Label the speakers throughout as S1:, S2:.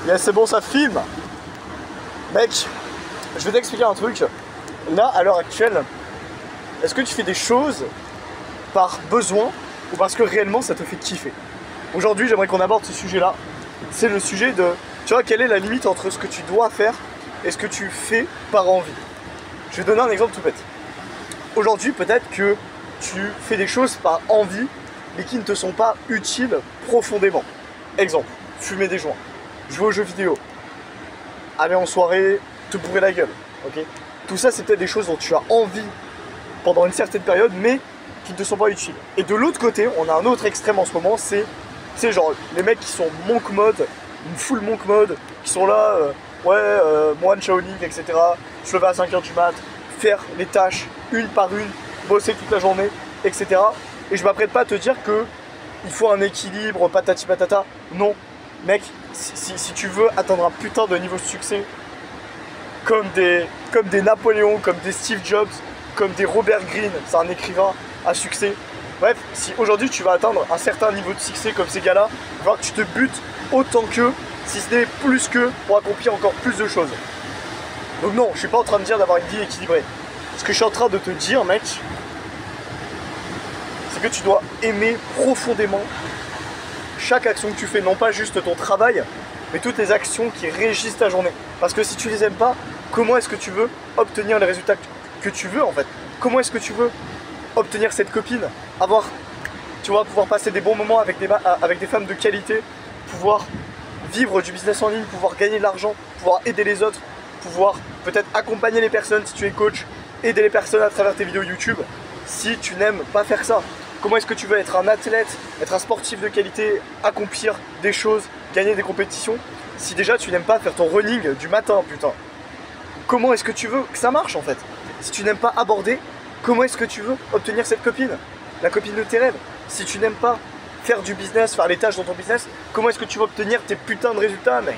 S1: Yeah, c'est bon, ça filme. Mec, je vais t'expliquer un truc. Là, à l'heure actuelle, est-ce que tu fais des choses par besoin ou parce que réellement ça te fait kiffer? Aujourd'hui, j'aimerais qu'on aborde ce sujet-là. C'est le sujet de, tu vois, quelle est la limite entre ce que tu dois faire et ce que tu fais par envie. Je vais donner un exemple tout bête. Aujourd'hui, peut-être que tu fais des choses par envie, mais qui ne te sont pas utiles profondément. Exemple, fumer des joints, jouer aux jeux vidéo, aller en soirée, te bourrer la gueule, ok? Tout ça, c'est peut-être des choses dont tu as envie pendant une certaine période, mais qui ne te sont pas utiles. Et de l'autre côté, on a un autre extrême en ce moment, c'est genre les mecs qui sont monk mode, une full monk mode, qui sont là, moine Shaolin, etc. Se lever à 5h du mat, faire les tâches une par une, bosser toute la journée, etc. Et je m'apprête pas à te dire que il faut un équilibre, patati patata. Non, mec, si tu veux atteindre un putain de niveau de succès, comme des Napoléon, comme des Steve Jobs, comme des Robert Greene, c'est un écrivain à succès. Bref, si aujourd'hui tu vas atteindre un certain niveau de succès comme ces gars-là, il va falloir que tu te butes autant qu'eux, si ce n'est plus qu'eux, pour accomplir encore plus de choses. Donc non, je suis pas en train de dire d'avoir une vie équilibrée. Ce que je suis en train de te dire, mec, c'est que tu dois aimer profondément chaque action que tu fais, non pas juste ton travail, mais toutes les actions qui régissent ta journée. Parce que si tu les aimes pas, comment est-ce que tu veux obtenir les résultats que tu veux en fait? Comment est-ce que tu veux obtenir cette copine, pouvoir passer des bons moments avec des femmes de qualité, pouvoir vivre du business en ligne, pouvoir gagner de l'argent, pouvoir aider les autres, pouvoir peut-être accompagner les personnes si tu es coach, aider les personnes à travers tes vidéos YouTube, si tu n'aimes pas faire ça? Comment est-ce que tu veux être un athlète, être un sportif de qualité, accomplir des choses, gagner des compétitions, si déjà tu n'aimes pas faire ton running du matin, putain? Comment est-ce que tu veux que ça marche en fait? Si tu n'aimes pas aborder, comment est-ce que tu veux obtenir cette copine? La copine de tes rêves. Si tu n'aimes pas faire du business, faire les tâches dans ton business, comment est-ce que tu vas obtenir tes putains de résultats, mec?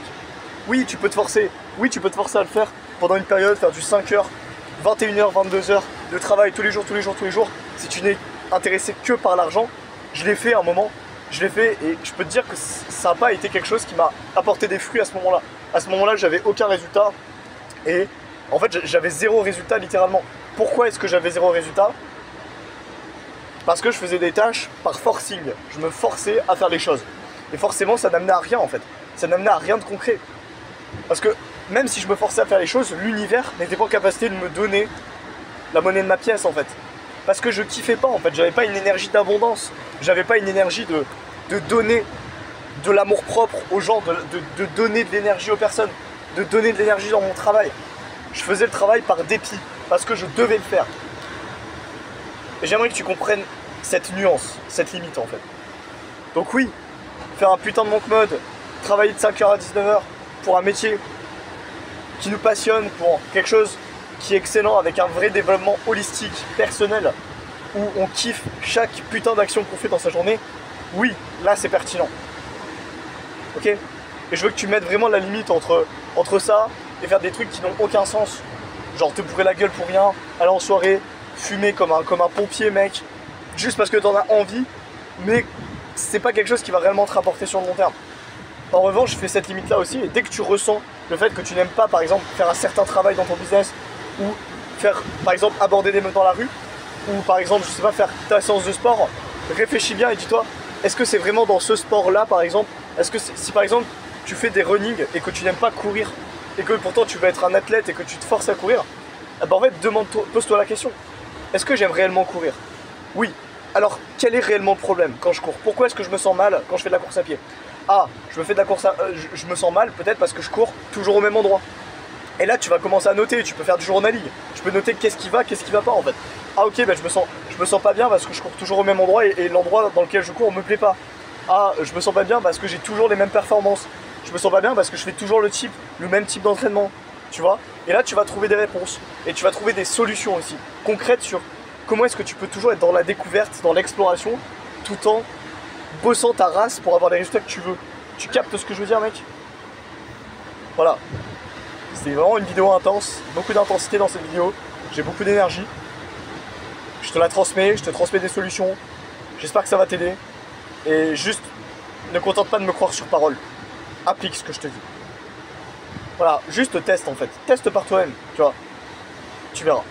S1: Oui, tu peux te forcer. Oui, tu peux te forcer à le faire pendant une période, faire du 5h, 21h, 22h de travail tous les jours. Si tu n'es intéressé que par l'argent, je l'ai fait à un moment, je l'ai fait et je peux te dire que ça n'a pas été quelque chose qui m'a apporté des fruits à ce moment-là. À ce moment-là, j'avais aucun résultat et en fait, j'avais zéro résultat littéralement. Pourquoi est-ce que j'avais zéro résultat? Parce que je faisais des tâches par forcing. Je me forçais à faire les choses. Et forcément, ça n'amenait à rien en fait. Ça n'amenait à rien de concret. Parce que même si je me forçais à faire les choses, l'univers n'était pas en capacité de me donner la monnaie de ma pièce en fait. Parce que je kiffais pas en fait. J'avais pas une énergie d'abondance. J'avais pas une énergie de donner de l'amour propre aux gens, de donner de l'énergie aux personnes, de donner de l'énergie dans mon travail. Je faisais le travail par dépit, parce que je devais le faire. Et j'aimerais que tu comprennes cette nuance, cette limite en fait. Donc oui, faire un putain de monk mode, travailler de 5h à 19h pour un métier qui nous passionne, pour quelque chose qui est excellent, avec un vrai développement holistique, personnel, où on kiffe chaque putain d'action qu'on fait dans sa journée, oui, là c'est pertinent. Ok? Et je veux que tu mettes vraiment la limite entre ça et faire des trucs qui n'ont aucun sens. Genre te bourrer la gueule pour rien, aller en soirée, fumer comme un pompier, mec, juste parce que t'en as envie, mais c'est pas quelque chose qui va réellement te rapporter sur le long terme. En revanche, je fais cette limite là aussi, et dès que tu ressens le fait que tu n'aimes pas, par exemple, faire un certain travail dans ton business, ou faire, par exemple, aborder des meufs dans la rue, ou par exemple, je sais pas, faire ta séance de sport, réfléchis bien et dis-toi, est-ce que c'est vraiment dans ce sport là, par exemple, est-ce que si par exemple tu fais des running et que tu n'aimes pas courir, et que pourtant tu veux être un athlète et que tu te forces à courir, eh ben en fait, pose-toi la question. Est-ce que j'aime réellement courir? Oui. Alors, quel est réellement le problème quand je cours? Pourquoi est-ce que je me sens mal quand je fais de la course à pied? Ah, je me sens mal peut-être parce que je cours toujours au même endroit. Et là, tu vas commencer à noter, tu peux faire du journaling. Tu peux noter qu'est-ce qui va pas en fait. Ah ok, ben je me sens pas bien parce que je cours toujours au même endroit et l'endroit dans lequel je cours me plaît pas. Ah, je me sens pas bien parce que j'ai toujours les mêmes performances. Je me sens pas bien parce que je fais toujours le même type d'entraînement, tu vois. Et là, tu vas trouver des réponses et tu vas trouver des solutions aussi concrètes sur comment est-ce que tu peux toujours être dans la découverte, dans l'exploration, tout en bossant ta race pour avoir les résultats que tu veux. Tu captes ce que je veux dire, mec? Voilà. C'était vraiment une vidéo intense, beaucoup d'intensité dans cette vidéo. J'ai beaucoup d'énergie. Je te la transmets, je te transmets des solutions. J'espère que ça va t'aider. Et juste, ne contente pas de me croire sur parole. Applique ce que je te dis. Voilà, juste teste en fait. Teste par toi-même, tu vois. Tu verras.